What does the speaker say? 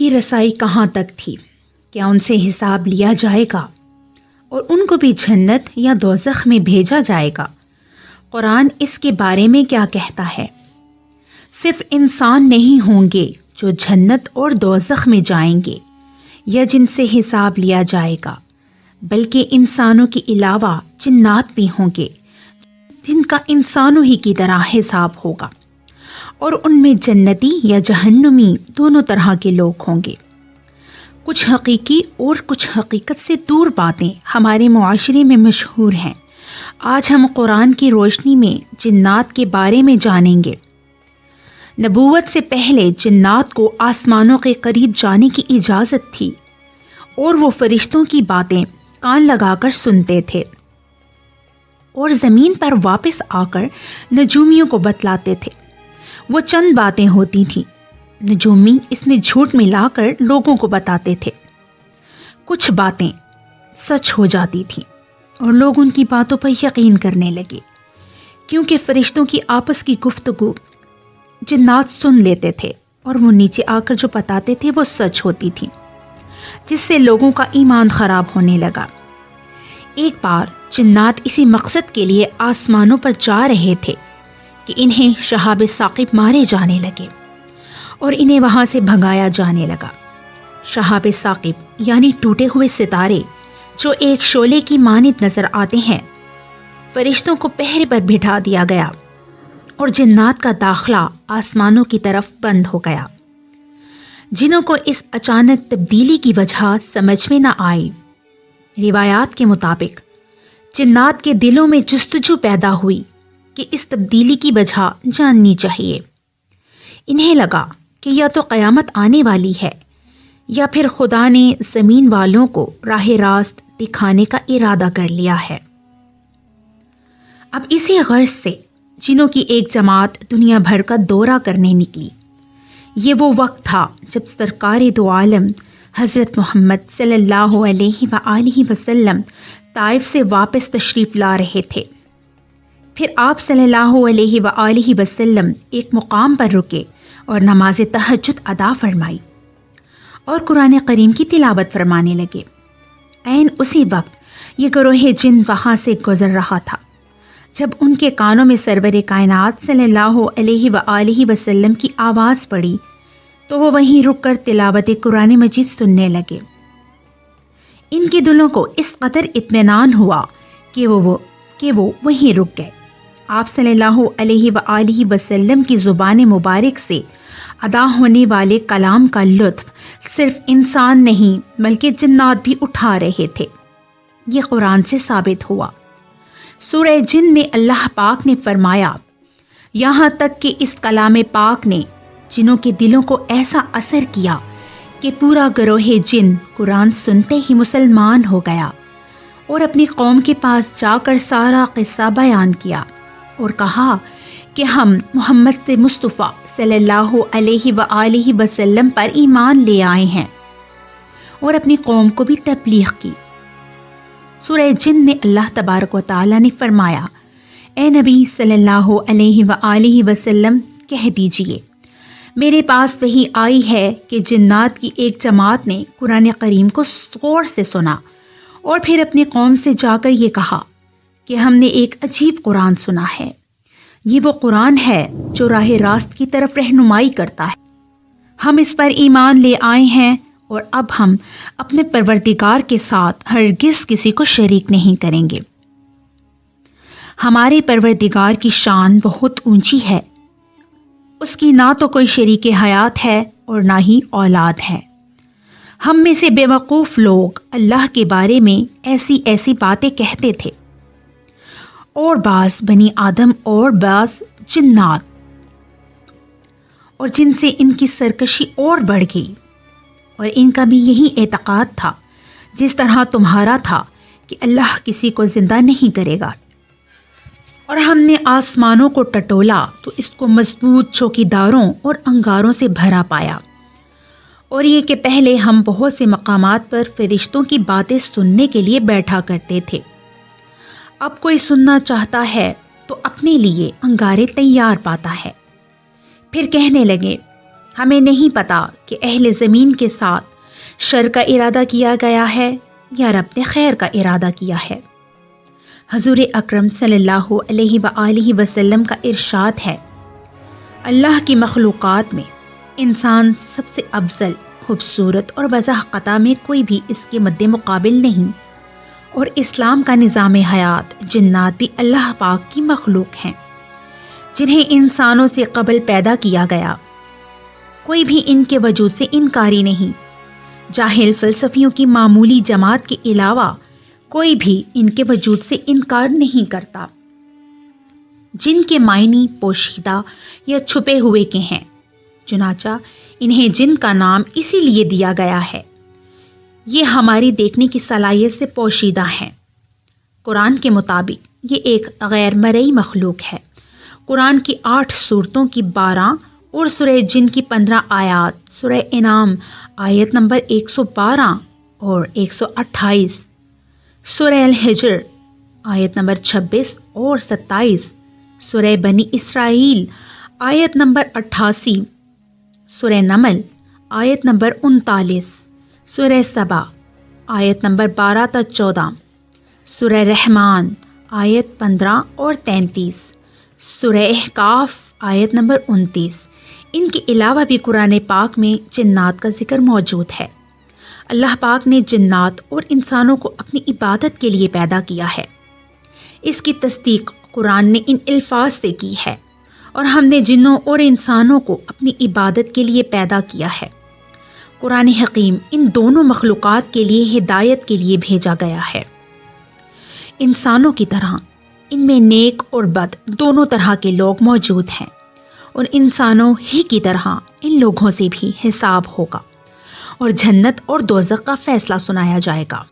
کی رسائی کہاں تک تھی؟ کیا ان سے حساب لیا جائے گا اور ان کو بھی جنت یا دوزخ میں بھیجا جائے گا؟ قرآن اس کے بارے میں کیا کہتا ہے؟ صرف انسان نہیں ہوں گے جو جنت اور دوزخ میں جائیں گے یا جن سے حساب لیا جائے گا، بلکہ انسانوں کے علاوہ جنات بھی ہوں گے جن کا انسانوں ہی کی طرح حساب ہوگا، اور ان میں جنتی یا جہنمی دونوں طرح کے لوگ ہوں گے۔ کچھ حقیقی اور کچھ حقیقت سے دور باتیں ہمارے معاشرے میں مشہور ہیں۔ آج ہم قرآن کی روشنی میں جنات کے بارے میں جانیں گے۔ نبوت سے پہلے جنات کو آسمانوں کے قریب جانے کی اجازت تھی اور وہ فرشتوں کی باتیں کان لگا کر سنتے تھے اور زمین پر واپس آ کر نجومیوں کو بتلاتے تھے۔ وہ چند باتیں ہوتی تھیں، نجومی اس میں جھوٹ ملا کر لوگوں کو بتاتے تھے۔ کچھ باتیں سچ ہو جاتی تھیں اور لوگ ان کی باتوں پر یقین کرنے لگے، کیونکہ فرشتوں کی آپس کی گفتگو جنات سن لیتے تھے اور وہ نیچے آ کر جو بتاتے تھے وہ سچ ہوتی تھی، جس سے لوگوں کا ایمان خراب ہونے لگا۔ ایک بار جنات اسی مقصد کے لیے آسمانوں پر جا رہے تھے کہ انہیں شہاب ثاقب مارے جانے لگے اور انہیں وہاں سے بھگایا جانے لگا۔ شہاب ثاقب یعنی ٹوٹے ہوئے ستارے جو ایک شعلے کی مانند نظر آتے ہیں، فرشتوں کو پہرے پر بٹھا دیا گیا اور جنات کا داخلہ آسمانوں کی طرف بند ہو گیا۔ جنوں کو اس اچانک تبدیلی کی وجہ سمجھ میں نہ آئی، روایات کے مطابق جنات کے دلوں میں جستجو پیدا ہوئی کہ اس تبدیلی کی وجہ جاننی چاہیے۔ انہیں لگا کہ یا تو قیامت آنے والی ہے یا پھر خدا نے زمین والوں کو راہ راست دکھانے کا ارادہ کر لیا ہے۔ اب اسی غرض سے جنوں کی ایک جماعت دنیا بھر کا دورہ کرنے نکلی۔ یہ وہ وقت تھا جب سرکار دو عالم حضرت محمد صلی اللہ علیہ وآلہ وسلم طائف سے واپس تشریف لا رہے تھے۔ پھر آپ صلی اللہ علیہ وآلہ وسلم ایک مقام پر رکے اور نماز تہجد ادا فرمائی اور قرآن کریم کی تلاوت فرمانے لگے۔ عین اسی وقت یہ گروہ جن وہاں سے گزر رہا تھا۔ جب ان کے کانوں میں سرور کائنات صلی اللہ علیہ وآلہ وسلم کی آواز پڑی تو وہ وہیں رک کر تلاوت قرآن مجید سننے لگے۔ ان کے دلوں کو اس قدر اطمینان ہوا کہ وہ وہیں رک گئے۔ آپ صلی اللہ علیہ وآلہ وسلم کی زبان مبارک سے ادا ہونے والے کلام کا لطف صرف انسان نہیں بلکہ جنات بھی اٹھا رہے تھے۔ یہ قرآن سے ثابت ہوا۔ سورہ جن میں اللہ پاک نے فرمایا، یہاں تک کہ اس کلام پاک نے جنوں کے دلوں کو ایسا اثر کیا کہ پورا گروہ جن قرآن سنتے ہی مسلمان ہو گیا اور اپنی قوم کے پاس جا کر سارا قصہ بیان کیا اور کہا کہ ہم محمد سے مصطفیٰ صلی اللہ علیہ وآلہ وسلم پر ایمان لے آئے ہیں، اور اپنی قوم کو بھی تبلیغ کی۔ سورہ جن میں اللہ تبارک و تعالیٰ نے فرمایا، اے نبی صلی اللہ علیہ وآلہ وسلم کہہ دیجئے، میرے پاس وحی آئی ہے کہ جنات کی ایک جماعت نے قرآن کریم کو غور سے سنا اور پھر اپنی قوم سے جا کر یہ کہا کہ ہم نے ایک عجیب قرآن سنا ہے۔ یہ وہ قرآن ہے جو راہ راست کی طرف رہنمائی کرتا ہے۔ ہم اس پر ایمان لے آئے ہیں اور اب ہم اپنے پروردگار کے ساتھ ہرگز کسی کو شریک نہیں کریں گے۔ ہمارے پروردگار کی شان بہت اونچی ہے، اس کی نہ تو کوئی شریک حیات ہے اور نہ ہی اولاد ہے۔ ہم میں سے بے وقوف لوگ اللہ کے بارے میں ایسی ایسی باتیں کہتے تھے، اور بعض بنی آدم اور بعض جنات، اور جن سے ان کی سرکشی اور بڑھ گئی، اور ان کا بھی یہی اعتقاد تھا جس طرح تمہارا تھا کہ اللہ کسی کو زندہ نہیں کرے گا۔ اور ہم نے آسمانوں کو ٹٹولا تو اس کو مضبوط چوکیداروں اور انگاروں سے بھرا پایا، اور یہ کہ پہلے ہم بہت سے مقامات پر فرشتوں کی باتیں سننے کے لیے بیٹھا کرتے تھے، اب کوئی سننا چاہتا ہے تو اپنے لیے انگارے تیار پاتا ہے۔ پھر کہنے لگے، ہمیں نہیں پتا کہ اہل زمین کے ساتھ شر کا ارادہ کیا گیا ہے یا رب نے خیر کا ارادہ کیا ہے۔ حضور اکرم صلی اللہ علیہ وآلہ وسلم کا ارشاد ہے، اللہ کی مخلوقات میں انسان سب سے افضل، خوبصورت اور بذا قطع میں کوئی بھی اس کے مد مقابل نہیں، اور اسلام کا نظام حیات جنات بھی اللہ پاک کی مخلوق ہیں جنہیں انسانوں سے قبل پیدا کیا گیا۔ کوئی بھی ان کے وجود سے انکاری نہیں۔ جاہل فلسفیوں کی معمولی جماعت کے علاوہ کوئی بھی ان کے وجود سے انکار نہیں کرتا۔ جن کے معنی پوشیدہ یا چھپے ہوئے کے ہیں، چنانچہ انہیں جن کا نام اسی لیے دیا گیا ہے۔ یہ ہماری دیکھنے کی صلاحیت سے پوشیدہ ہیں۔ قرآن کے مطابق یہ ایک غیر مرئی مخلوق ہے۔ قرآن کی 8 سورتوں کی 12 اور سورہ جن کی 15 آیات، سورہ انعام آیت نمبر 112 اور 128، سورہ الحجر آیت نمبر 26 اور 27، سورہ بنی اسرائیل آیت نمبر 88، سورہ نمل آیت نمبر 39، سورہ سبا آیت نمبر 12 تا 14، سورہ رحمان آیت 15 اور 33، سورہ احقاف آیت نمبر 29۔ ان کے علاوہ بھی قرآن پاک میں جنات کا ذکر موجود ہے۔ اللہ پاک نے جنات اور انسانوں کو اپنی عبادت کے لیے پیدا کیا ہے۔ اس کی تصدیق قرآن نے ان الفاظ سے کی ہے، اور ہم نے جنوں اور انسانوں کو اپنی عبادت کے لیے پیدا کیا ہے۔ قرآن حکیم ان دونوں مخلوقات کے لیے ہدایت کے لیے بھیجا گیا ہے۔ انسانوں کی طرح ان میں نیک اور بد دونوں طرح کے لوگ موجود ہیں، اور انسانوں ہی کی طرح ان لوگوں سے بھی حساب ہوگا، اور جنت اور دوزخ کا فیصلہ سنایا جائے گا۔